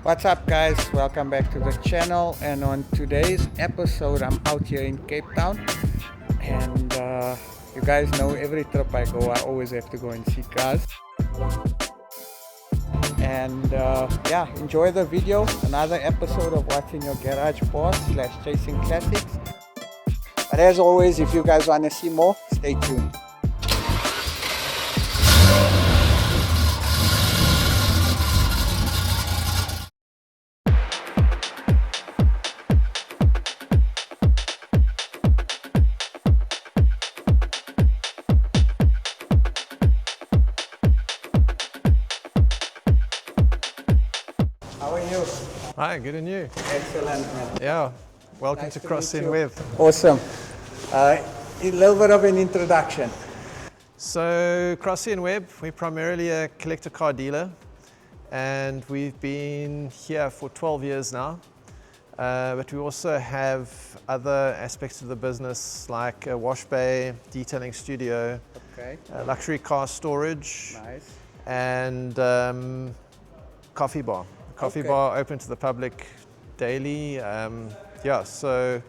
What's up guys, welcome back to the channel, and on today's episode I'm out here in Cape Town, and you guys know every trip I go I always have to go and see cars, and yeah, enjoy the video. Another episode of watching your garage boss / chasing classics. But as always, if you guys want to see more, stay tuned. How are you? Hi, good and you? Excellent, man. Yeah, welcome Nice to to Crossley meet you. Webb. Awesome. A little bit of an introduction. So Crossley Webb, we're primarily a collector car dealer, and we've been here for 12 years now. But we also have other aspects of the business like a wash bay, detailing studio, Okay. luxury car storage, Nice. and coffee bar. Coffee Okay. bar open to the public daily. Yeah, so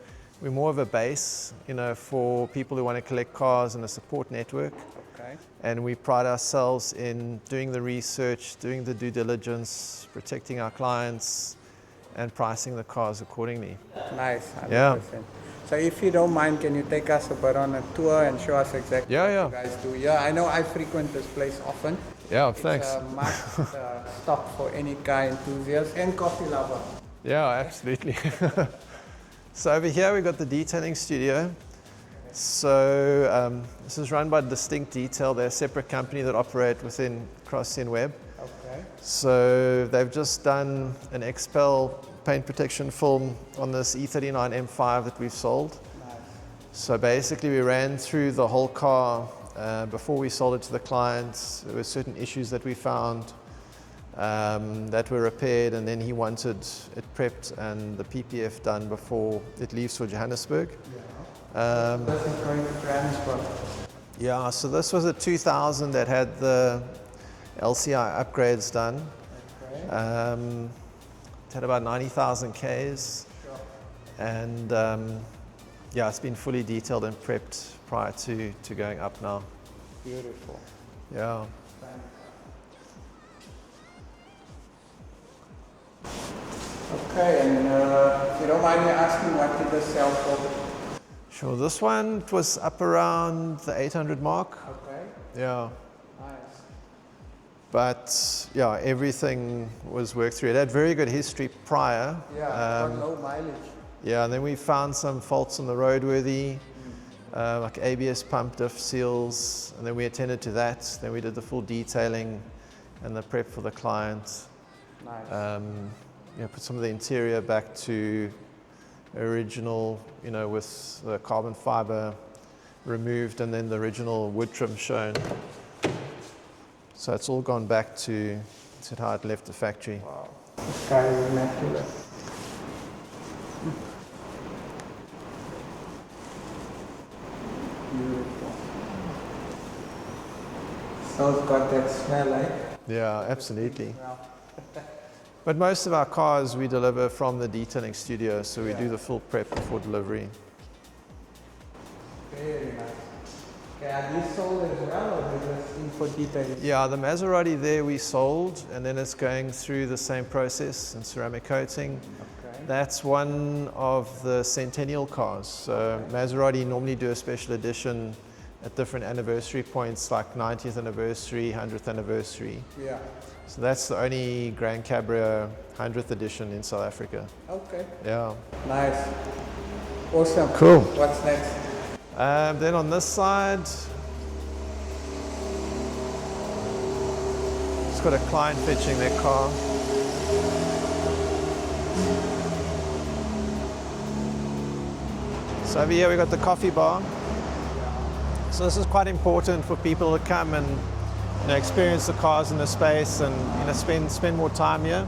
we're more of a base, for people who want to collect cars and a support network. Okay. And we pride ourselves in doing the research, doing the due diligence, protecting our clients, and pricing the cars accordingly. Nice. 100%. Yeah. So if you don't mind, can you take us a bit on a tour and show us exactly Yeah, what yeah. you guys do? Yeah, I know I frequent this place often. Yeah, thanks. It's a must stop for any car enthusiast and coffee lover. Yeah, absolutely. So over here we've got the detailing studio. So this is run by Distinct Detail. They're a separate company that operate within Crossley Webb. Okay. So they've just done an XPEL paint protection film on this E39 M5 that we've sold. Nice. So basically we ran through the whole car before we sold it to the clients. There were certain issues that we found that were repaired, and then he wanted it prepped and the PPF done before it leaves for Johannesburg. This is going to Johannesburg. Yeah, so this was a 2000 that had the LCI upgrades done. Okay. It had about 90,000 Ks, Sure. and yeah, it's been fully detailed and prepped prior to going up now. Beautiful. Yeah. Okay, and if you don't mind me asking, what did this sell for? Sure, this one was up around the 800 mark. Okay. Yeah. Nice. But yeah, everything was worked through. It had very good history prior. Yeah, got low mileage. Yeah, and then we found some faults on the roadworthy, like ABS pump diff seals, and then we attended to that. Then we did the full detailing and the prep for the client. Nice. Put some of the interior back to original, with the carbon fiber removed and then the original wood trim shown. So it's all gone back to how it left the factory. Wow. This guy is immaculate. Beautiful. So it's got that smell, eh? Yeah, absolutely. Wow. But most of our cars we deliver from the detailing studio, so we do the full prep before delivery. Very nice. Okay, are these sold as well, or is this in for detailing? Yeah, the Maserati there we sold, and then it's going through the same process and ceramic coating. Okay. That's one of the Centennial cars. So Maserati normally do a special edition at different anniversary points, like 90th anniversary, 100th anniversary. Yeah. So that's the only Grand Cabrio 100th edition in South Africa. Okay. Yeah. Nice. Awesome. Cool. What's next? Then on this side, it's got a client fetching their car. So over here we've got the coffee bar. So this is quite important for people to come and experience the cars in the space and spend more time here.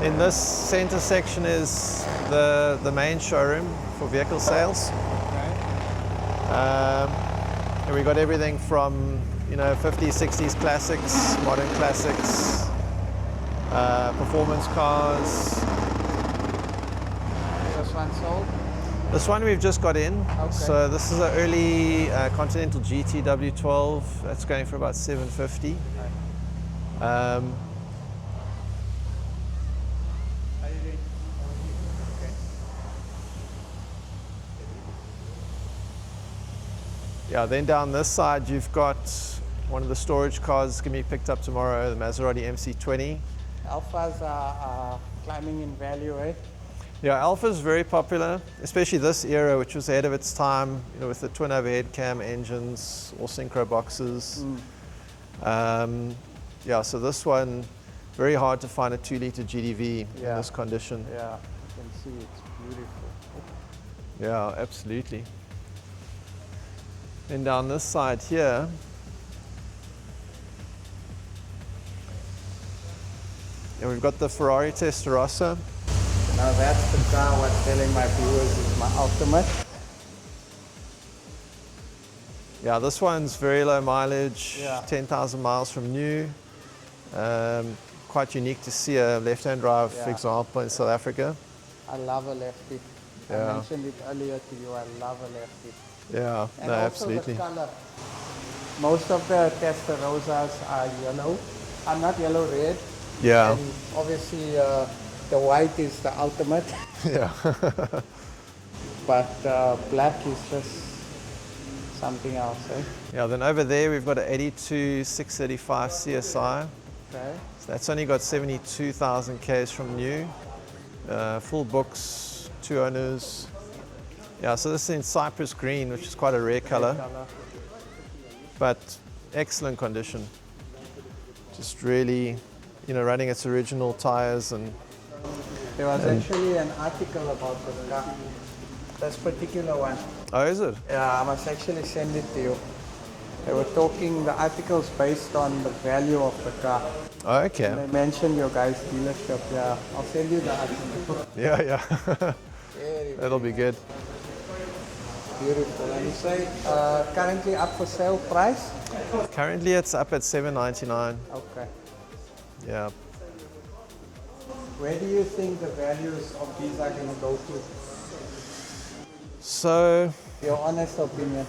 In this center section is the main showroom for vehicle sales. And we got everything from 50s, 60s classics, modern classics, performance cars. This one sold? This one we've just got in. Okay. So this is an early Continental GT W12. That's going for about 750. Right. Yeah, then down this side you've got one of the storage cars going to be picked up tomorrow, the Maserati MC20. Alphas are climbing in value, eh? Yeah, Alpha is very popular, especially this era, which was ahead of its time, you know, with the twin overhead cam engines, all synchro boxes. Yeah, so this one, very hard to find a 2-liter GDV in this condition. Yeah, you can see it's beautiful. Yeah, absolutely. And down this side here, and we've got the Ferrari Testarossa. Now that's the car I was telling my viewers is my ultimate. Yeah, this one's very low mileage, Yeah. 10,000 miles from new. Quite unique to see a left-hand drive example in South Africa. I love a lefty. I Yeah. mentioned it earlier to you, I love a lefty. Yeah, And no, also absolutely. the color. Most of the Testarossas are yellow, are not yellow red. Yeah, And obviously the white is the ultimate, yeah. but black is just something else, eh? Yeah, then over there we've got an 82 635 CSI. Okay. So that's only got 72,000 Ks from new. Full books, 2 owners. Yeah, so this is in Cypress green, which is quite a rare color, but excellent condition. Just really, you know, running its original tires and There was actually an article about the car, this particular one. oh, is it? Yeah, I must actually send it to you. They were talking, the article's based on the value of the car. Oh, okay. And they mentioned your guys' dealership, yeah. I'll send you the article. Yeah, yeah. Very That'll be good. beautiful. And you say currently up for sale price? Currently it's up at $799. Okay. Yeah. Where do you think the values of these are going to go to? So Your honest opinion.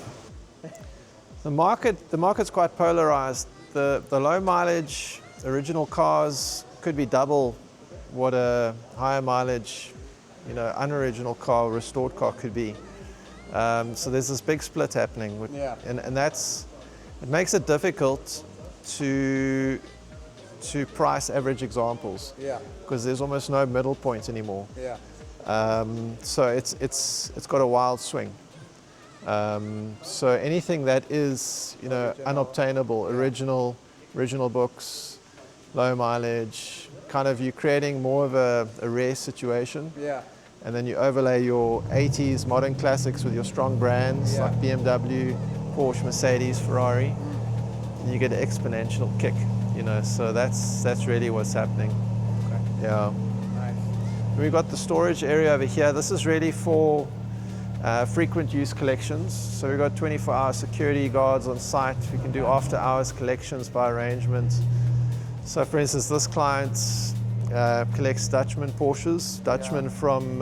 the market's quite polarized. The low mileage original cars could be double what a higher mileage, you know, unoriginal car, restored car could be. So there's this big split happening, Yeah. and it makes it difficult to price average examples Yeah, because there's almost no middle point anymore. yeah. So it's got a wild swing. So anything that is, you know, unobtainable, original books, low mileage, kind of you're creating more of a rare situation. Yeah, And then you overlay your 80s modern classics with your strong brands Yeah. like BMW, Porsche, Mercedes, Ferrari, and you get an exponential kick, you know. So that's really what's happening. okay, Yeah. nice. We've got the storage area over here. This is really for frequent use collections. So we've got 24-hour security guards on site. We can do after hours collections by arrangement. So for instance, this client collects Dutchman Porsches, Dutchman from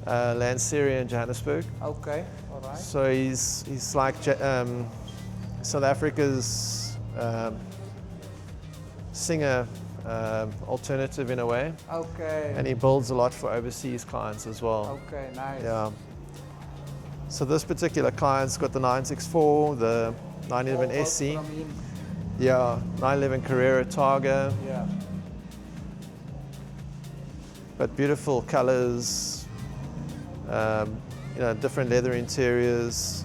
Lanseria in Johannesburg. Okay, all right. So he's like South Africa's singer alternative in a way. Okay, And he builds a lot for overseas clients as well. okay, nice. Yeah. So this particular client's got the 964, the 911 All SC, from him. yeah, 911 Carrera Targa, Yeah, but beautiful colors, you know, different leather interiors.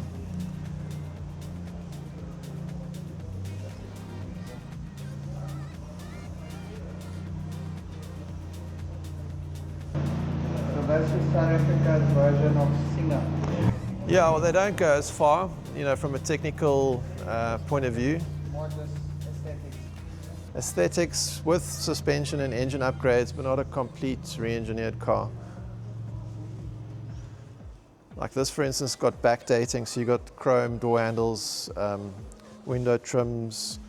so that's the South Africa's version of Singer. Yeah, well, they don't go as far, you know, from a technical point of view. More just aesthetics. Aesthetics with suspension and engine upgrades, but not a complete re-engineered car. Like this, for instance, got backdating, so you got chrome door handles, window trims,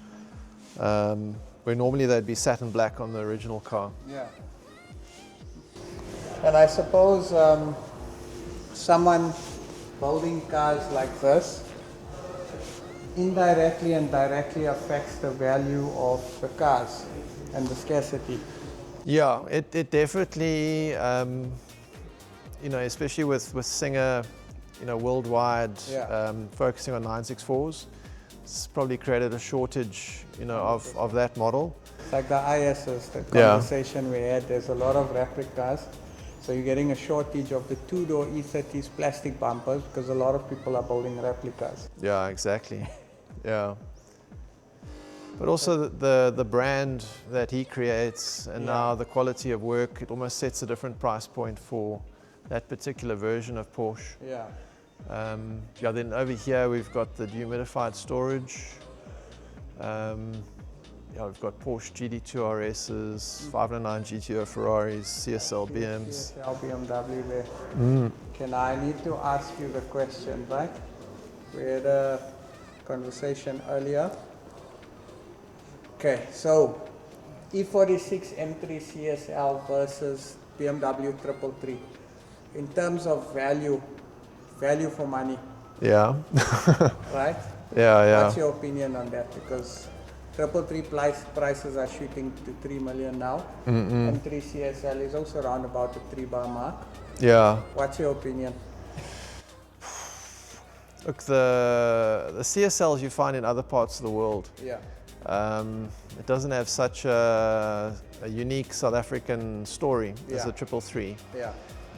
when where normally they'd be satin black on the original car. Yeah. And I suppose someone building cars like this indirectly and directly affects the value of the cars and the scarcity. Yeah, it definitely, especially with Singer, worldwide, Yeah. focusing on 964s, it's probably created a shortage, of that model. It's like the ISs, the conversation we had, there's a lot of replicas. So you're getting a shortage of the two-door E30s plastic bumpers because a lot of people are building replicas. Yeah, exactly. Yeah. But also the brand that he creates, and now the quality of work, it almost sets a different price point for that particular version of Porsche. Yeah. Then over here we've got the dehumidified storage. We've got Porsche GT2 RSs, 509 GTO Ferraris, CSL BMs. CSL BMW there. Can I need to ask you the question, right? We had a conversation earlier. Okay, so E46 M3 CSL versus BMW 333. In terms of value for money, Yeah. right? Yeah. What's your opinion on that? Because 333 prices are shooting to 3 million now. M3 CSL is also around about the 3 bar mark. Yeah. What's your opinion? Look, the CSLs you find in other parts of the world. Yeah. It doesn't have such a unique South African story as the 333. Yeah.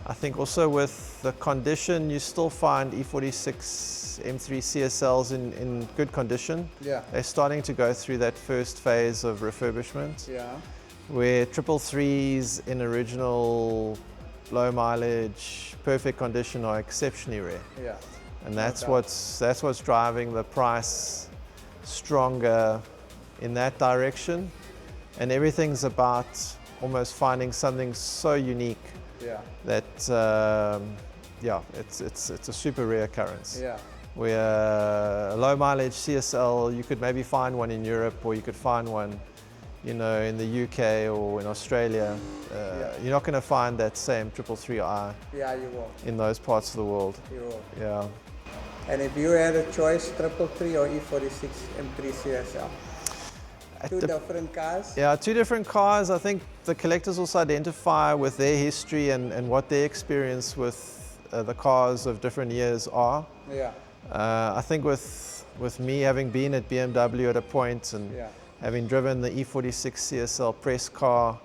I think also with the condition, you still find E46 M3 CSLs in good condition. Yeah. They're starting to go through that first phase of refurbishment. Yeah. Where 333s in original low mileage, perfect condition are exceptionally rare. Yeah. And that's what's driving the price stronger in that direction. And everything's about almost finding something so unique that it's a super rare occurrence. Yeah. Where a low mileage CSL, you could maybe find one in Europe, or you could find one, in the UK or in Australia. You're not going to find that same 333i. Yeah, you will. In those parts of the world. You will. Yeah. And if you had a choice, 333 or E46 M3 CSL? Two different cars? Yeah, two different cars. I think the collectors also identify with their history and what their experience with the cars of different years are. Yeah. I think with me having been at BMW at a point and having driven the E46 CSL press car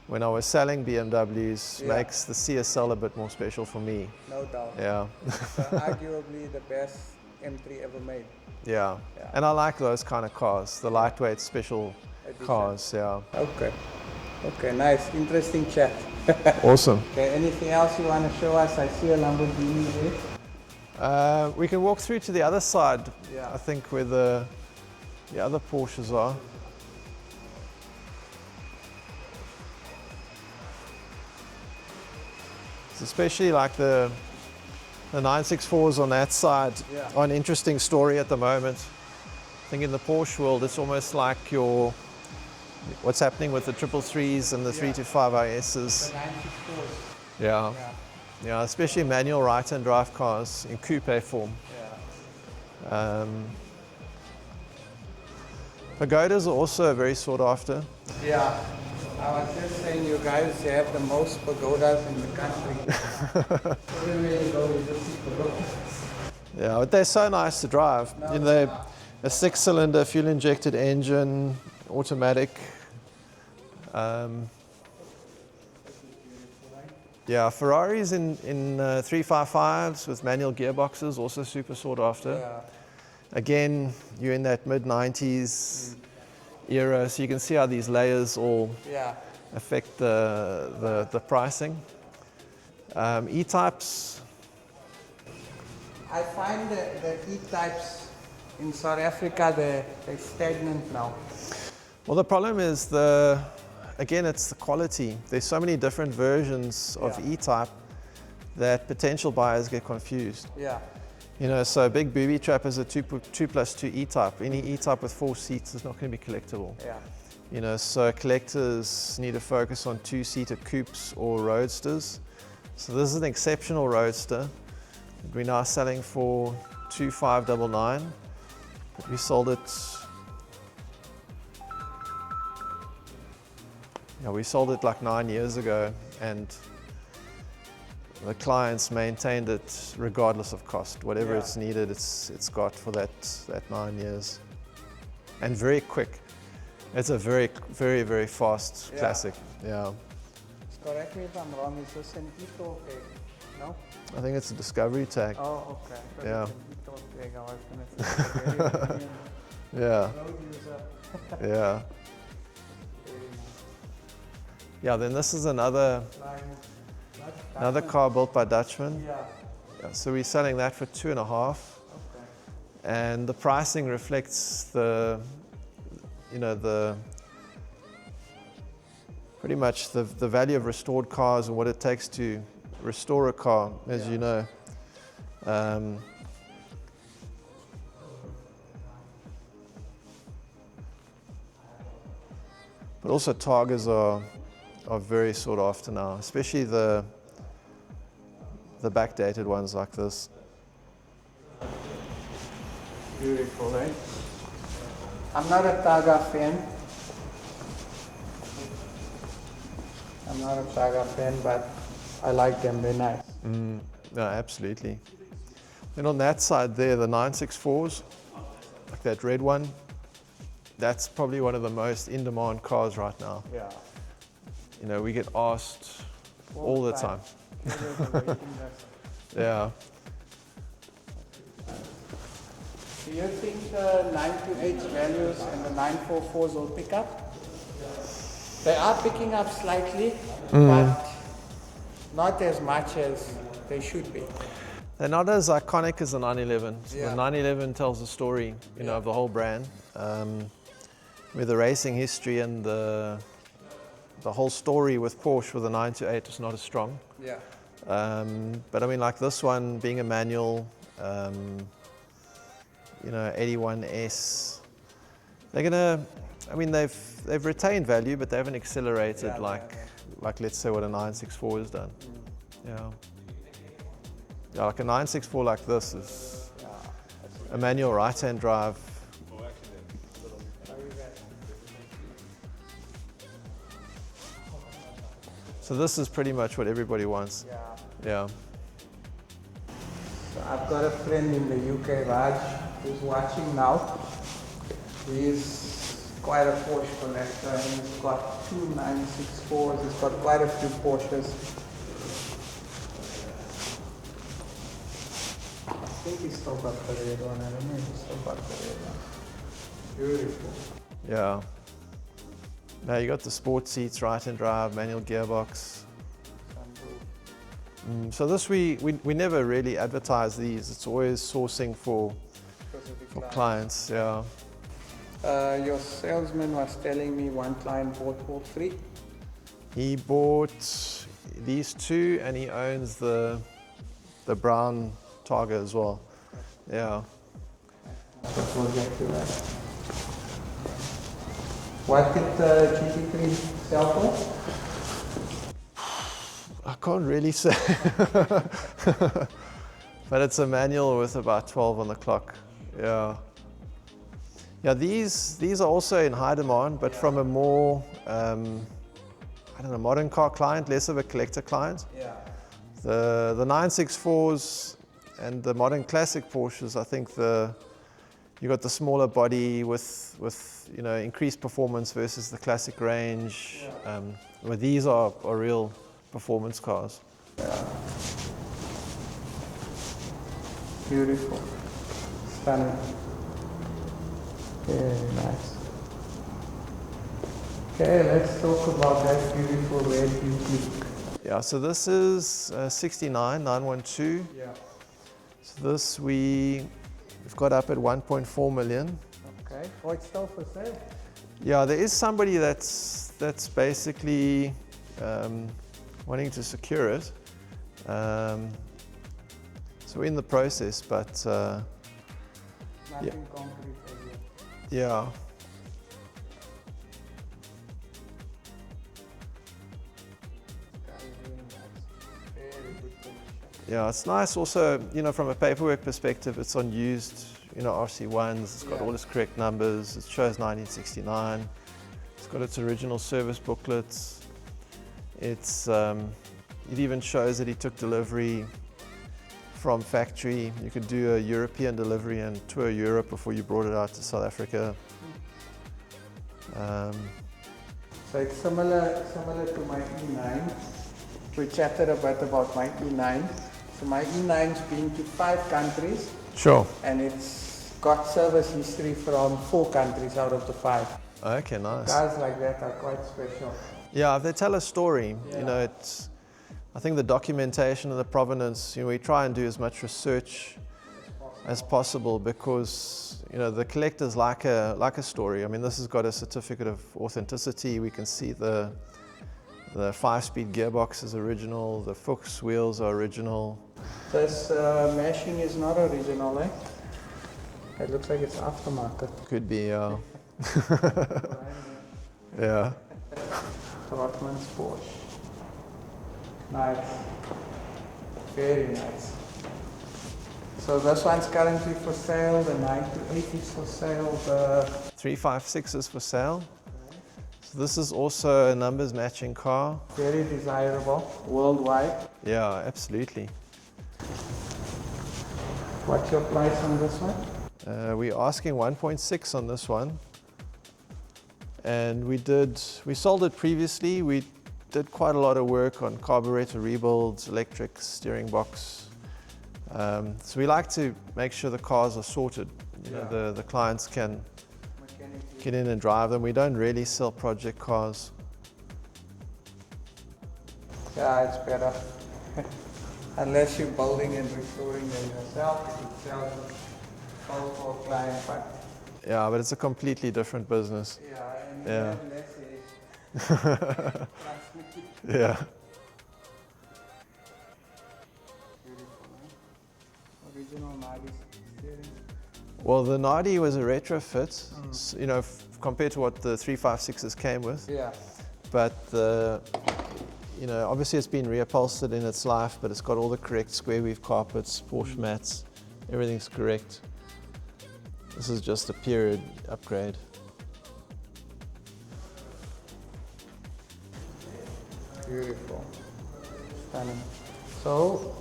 when I was selling BMWs makes the CSL a bit more special for me. No doubt. Yeah. So arguably the best M3 ever made. Yeah. And I like those kind of cars, the lightweight special cars. Yeah. Okay, nice, interesting chat. Awesome. Okay, anything else you want to show us? I see a Lamborghini there. We can walk through to the other side. Yeah. I think where the other Porsches are. So especially like the 964s on that side are an interesting story at the moment. I think in the Porsche world, it's almost like what's happening with the 333s and the 325 ISs. The 964s. Yeah, especially manual right-hand drive cars in coupe form. Pagodas are also very sought after. Yeah, I was just saying, you guys have the most pagodas in the country. Everywhere you go, you just see pagodas. Yeah, but they're so nice to drive. They're a 6-cylinder fuel-injected engine, automatic. Ferraris in 355s with manual gearboxes, also super sought after. Yeah. Again, you're in that mid-90s era, so you can see how these layers all affect the pricing. E-types. I find the E-types in South Africa, they're stagnant now. Well, the problem is again, it's the quality. There's so many different versions of E-type that potential buyers get confused. Yeah. So a big booby trap is a 2+2 E-type. Any E-type with 4 seats is not going to be collectible. Yeah. You know, so collectors need to focus on two-seater coupes or roadsters. So this is an exceptional roadster that we're now selling for 2,599. But we sold it. Yeah, we sold it like 9 years ago, and the clients maintained it regardless of cost. Whatever it's needed, it's got for that 9 years, and very quick. It's a very, very, very fast classic. Yeah. Correct me if I'm wrong. Is this an Ito tag? No. I think it's a discovery tag. Oh, okay. So Yeah. it's an Ito tag. I was gonna say. Very Yeah. road user. Yeah. Yeah. Then this is another car built by Dutchman. Yeah. Yeah, so we're selling that for 2.5, Okay. and the pricing reflects the, you know, the pretty much the value of restored cars and what it takes to restore a car, as you know. But also Targas are very sought after now, especially the backdated ones like this. Beautiful, right? I'm not a Targa fan. But I like them. They're nice. No, absolutely. Then on that side there, the 964s, like that red one, that's probably one of the most in-demand cars right now. Yeah. You know, we get asked all the time. Yeah. Do you think the 928 values and the 944s will pick up? They are picking up slightly, but not as much as they should be. They're not as iconic as the 911. Yeah. The 911 tells the story, you know, of the whole brand. With the racing history and the whole story with Porsche with the 928 is not as strong. Yeah. But I mean, like this one being a manual, you know, 81S, they're gonna, I mean, they've retained value, but they haven't accelerated like let's say what a 964 has done. Yeah. Yeah, like a 964 like this is a manual right-hand drive. So this is pretty much what everybody wants. Yeah. So I've got a friend in the UK, Raj, who's watching now. He's quite a Porsche collector, and he's got two 964s. He's got quite a few Porsches. I think he's still got the red one. I don't know if he's still got the red one. Beautiful. Yeah. Now you got the sport seats, right-hand drive, manual gearbox. So this we never really advertise these. It's always sourcing for clients. Yeah. Your salesman was telling me one client bought all three. He bought these two, and he owns the brown Targa as well. Yeah. We'll get to that. What did the GT3 sell for? I can't really say, but it's a manual with about 12 on the clock. Yeah. Yeah, these are also in high demand, but from a more, I don't know, modern car client, less of a collector client. Yeah. The 964s and the modern classic Porsches, I think you got the smaller body with you know, increased performance versus the classic range. Where these are real performance cars. Yeah. Beautiful. Stunning. Very nice. Okay, let's talk about that beautiful red beauty. Yeah, so this is 69 912. Yeah. So this we've got up at 1.4 million. Okay. Oh, it's still for sale? Yeah, there is somebody that's basically wanting to secure it. So we're in the process, but Nothing concrete as yet. yeah. Yeah, it's nice also, you know, from a paperwork perspective, it's on used, you know, RC1s, it's got all its correct numbers, it shows 1969, it's got its original service booklets, it even shows that he took delivery from factory. You could do a European delivery and tour Europe before you brought it out to South Africa. So it's similar to my E9. We chatted a bit about my E9. So my E9's been to 5 countries. Sure. And it's got service history from 4 countries out of the 5. Okay, nice. Cars like that are quite special. Yeah, if they tell a story, you know, I think the documentation and the provenance, you know, we try and do as much research as possible because, you know, the collectors like a story. I mean, this has got a certificate of authenticity. We can see the 5-speed gearbox is original, the Fuchs wheels are original. This mashing is not original, eh? It looks like it's aftermarket. Could be, yeah. Yeah. Trotman's Porsche. Nice. Very nice. So this one's currently for sale, the 928 is for sale, the 356 is for sale. So this is also a numbers matching car. very desirable worldwide. Yeah, absolutely. What's your price on this one? We're asking 1.6 on this one. And we sold it previously. We did quite a lot of work on carburetor rebuilds, electrics, steering box. So we like to make sure the cars are sorted. You know, the clients can get in and drive them. We don't really sell project cars. Yeah, it's better. Unless you're building and restoring them yourself, you can sell them for a client, but Yeah, but it's a completely different business. and Yeah. less Yeah. original Nagis steering. Well, the Nadi was a retrofit, you know, compared to what the 356s came with. Yeah. But you know, obviously it's been reupholstered in its life, but it's got all the correct square weave carpets, Porsche mats, everything's correct. This is just a period upgrade. Beautiful. Stunning. So,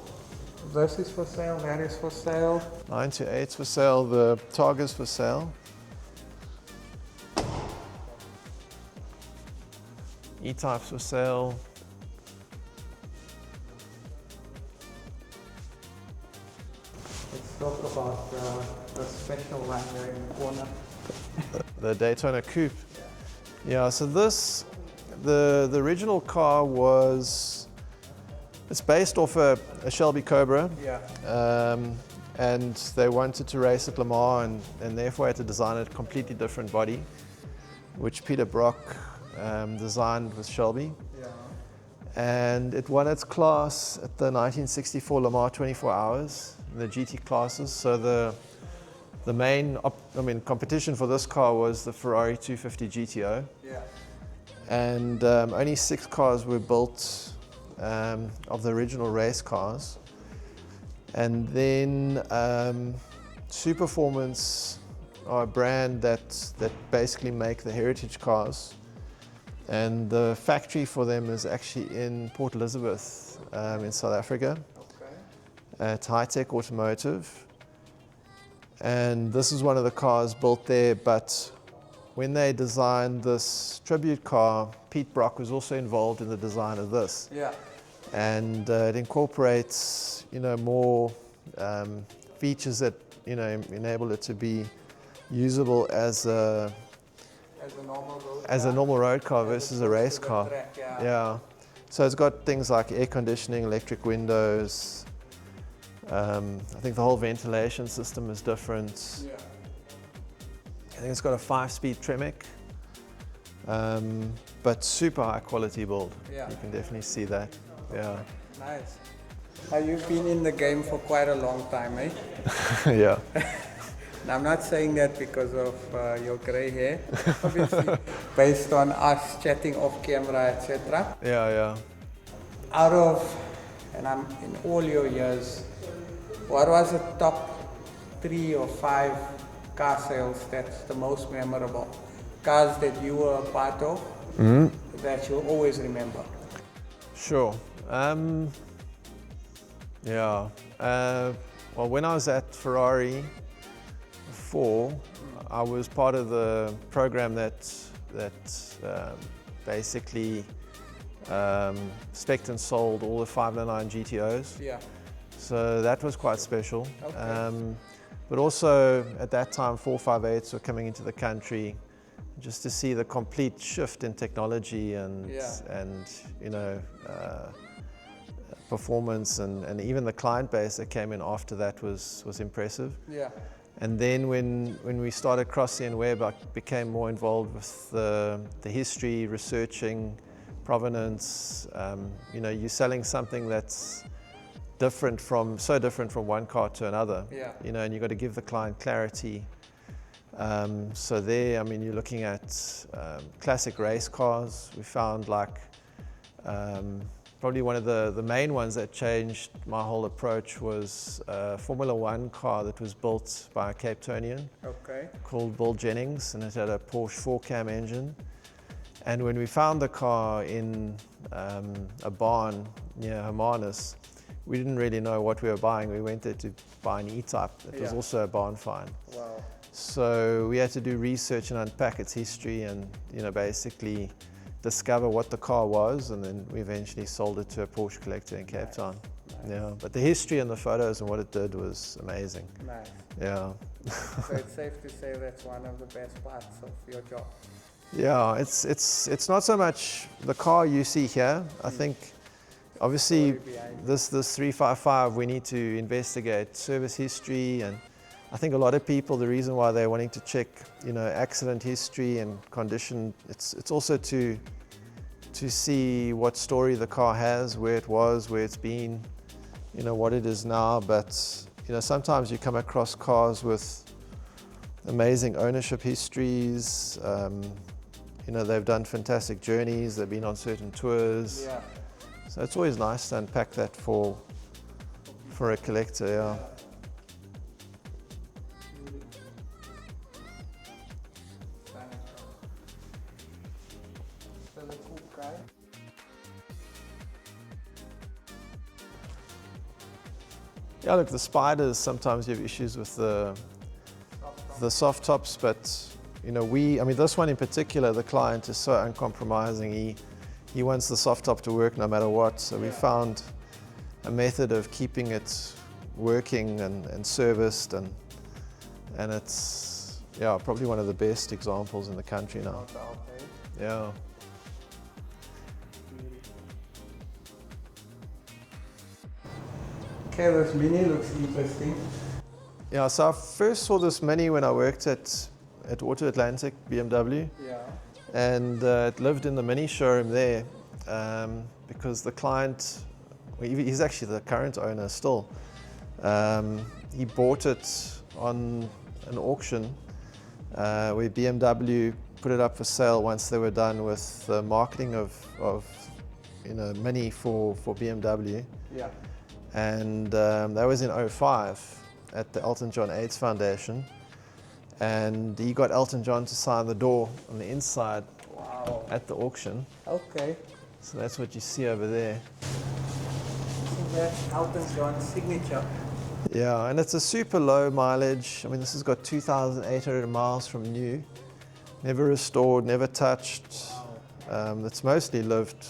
this is for sale, that is for sale. 928's for sale, the Targa's for sale. E-Type's for sale. Let's talk about the special one there in the corner. The Daytona Coupe. Yeah, so this, the original car it's based off a Shelby Cobra. Yeah. And they wanted to race at Le Mans and therefore had to design a completely different body, which Peter Brock designed with Shelby. Yeah. And it won its class at the 1964 Le Mans 24 Hours, in the GT classes. So the main competition for this car was the Ferrari 250 GTO. Yeah. And only 6 cars were built of the original race cars. And then Superperformance are a brand that basically make the heritage cars. And the factory for them is actually in Port Elizabeth in South Africa, at High-Tech Automotive. And this is one of the cars built there, but when they designed this tribute car, Pete Brock was also involved in the design of this. Yeah. And it incorporates, you know, more features that, you know, enable it to be usable as a normal road car versus a race car. Track, Yeah. So it's got things like air conditioning, electric windows. I think the whole ventilation system is different. Yeah. I think it's got a 5-speed Tremec, but super high quality build. Yeah. You can definitely see that. Yeah. Nice. You've been in the game for quite a long time, eh? Yeah. And I'm not saying that because of your grey hair, obviously, based on us chatting off camera, etc. Yeah, yeah. Out of And in all your years, what was the top 3 or 5 car sales that's the most memorable? Cars that you were a part of that you'll always remember? Sure. Yeah. Well, when I was at Ferrari before, I was part of the program that basically spec'd and sold all the 509 GTOs. Yeah. So that was quite special. Okay. But also at that time, 458s were coming into the country. Just to see the complete shift in technology and you know, performance and even the client base that came in after that was impressive. Yeah. And then when we started Crossley Webb, I became more involved with the history, researching, provenance. You know, you're selling something that's so different from one car to another. Yeah. You know, and you've got to give the client clarity. So there, I mean, you're looking at classic race cars. We found like probably one of the main ones that changed my whole approach was a Formula One car that was built by a Cape Townian called Bill Jennings, and it had a Porsche 4-cam engine. And when we found the car in a barn near Hermanus, we didn't really know what we were buying. We went there to buy an E-Type. It was also a barn find. Wow. So we had to do research and unpack its history and, you know, basically discover what the car was, and then we eventually sold it to a Porsche collector in Cape Town. Nice. Yeah, but the history and the photos and what it did was amazing. Nice. Yeah. So it's safe to say that's one of the best parts of your job. Yeah, it's not so much the car you see here. I think obviously this 355 we need to investigate service history, and I think a lot of people, the reason why they're wanting to check, you know, accident history and condition, it's also to see what story the car has, where it was, where it's been, you know, what it is now. But, you know, sometimes you come across cars with amazing ownership histories. You know, they've done fantastic journeys, they've been on certain tours. Yeah. So it's always nice to unpack that for a collector, yeah. So the Coupe guy. Yeah, look, the spiders, sometimes you have issues with the soft tops, but you know, I mean, this one in particular, the client is so uncompromising. He wants the soft top to work no matter what. So we found a method of keeping it working and serviced, and it's, yeah, probably one of the best examples in the country now. Yeah. Okay, this Mini looks interesting. Yeah, so I first saw this Mini when I worked at Auto Atlantic, BMW. Yeah. And it lived in the Mini showroom there because the client, he's actually the current owner still. He bought it on an auction where BMW put it up for sale once they were done with the marketing of you know, Mini for BMW. Yeah. And that was in '05 at the Elton John AIDS Foundation. And he got Elton John to sign the door on the inside. Wow. At the auction. Okay. So that's what you see over there. So that's Elton John's signature. Yeah, and it's a super low mileage. I mean, this has got 2,800 miles from new. Never restored, never touched. Wow. It's mostly lived,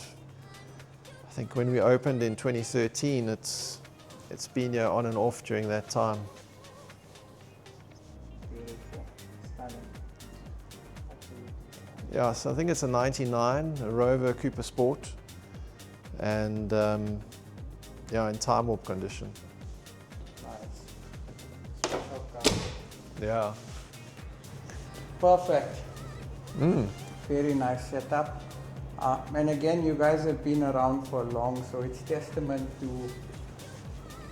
I think when we opened in 2013, it's been here on and off during that time. Beautiful. Stunning. Yeah, so I think it's a 99, a Rover Coupe Sport, and yeah, in time warp condition. Nice. Special car. Yeah. Perfect. Very nice setup. And again, you guys have been around for long, so it's testament to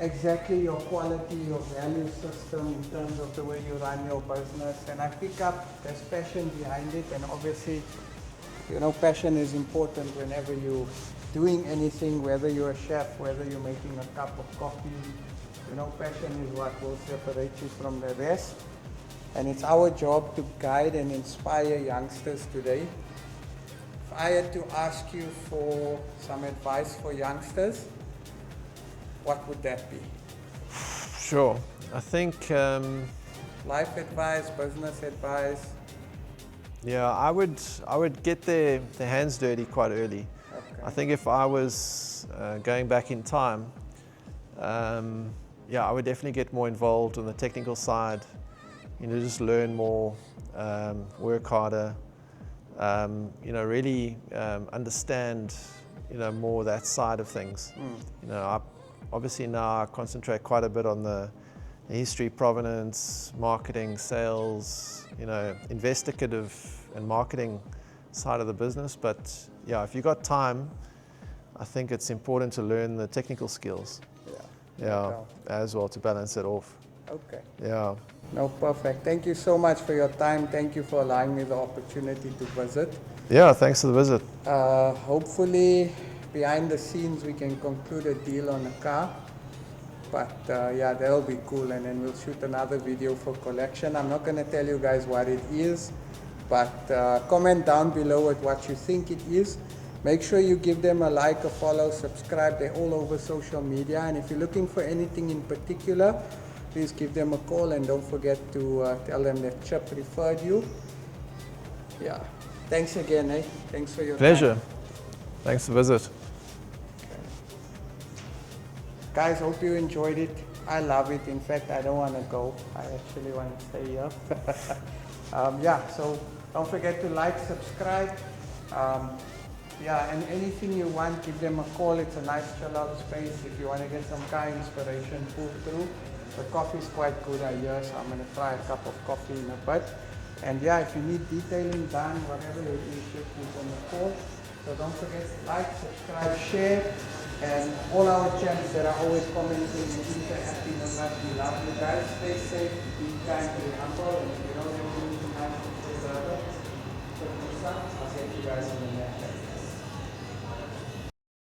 exactly your quality, your value system in terms of the way you run your business. And I pick up there's passion behind it, and obviously, you know, passion is important whenever you doing anything, whether you're a chef, whether you're making a cup of coffee, you know, passion is what will separate you from the rest. And it's our job to guide and inspire youngsters today. If I had to ask you for some advice for youngsters, what would that be? Sure. I think, Life advice, business advice? yeah, I would get their hands dirty quite early. Okay. I think if I was going back in time, yeah, I would definitely get more involved on the technical side. You know, just learn more, work harder. You know, really understand, you know, more that side of things. You know, obviously now I concentrate quite a bit on the history, provenance, marketing, sales, you know, investigative and marketing side of the business. But yeah, if you got time, I think it's important to learn the technical skills. Yeah, as well, to balance it off. Okay. Yeah. No, perfect. Thank you so much for your time. Thank you for allowing me the opportunity to visit. Yeah, thanks for the visit. Hopefully, behind the scenes, we can conclude a deal on a car. But yeah, that'll be cool. And then we'll shoot another video for collection. I'm not going to tell you guys what it is, but comment down below at what you think it is. Make sure you give them a like, a follow, subscribe. They're all over social media. And if you're looking for anything in particular, please give them a call, and don't forget to tell them that Chip referred you. Yeah. Thanks again, eh? Thanks for your Pleasure. time. Thanks for the visit. Guys, hope you enjoyed it. I love it. In fact, I don't want to go. I actually want to stay here. Yeah, so don't forget to like, subscribe. Yeah, and anything you want, give them a call. It's a nice chill out space. If you want to get some car inspiration, pull through. The coffee is quite good, I hear, so I'm going to try a cup of coffee in a bit. And yeah, if you need detailing done, whatever it is, just give them a call. So don't forget to like, subscribe, share. And all our champs that are always commenting and interacting with us, we love you guys. Stay safe, be kind, be humble, and if you don't have anything nice to say, I'll see you guys in the next episode.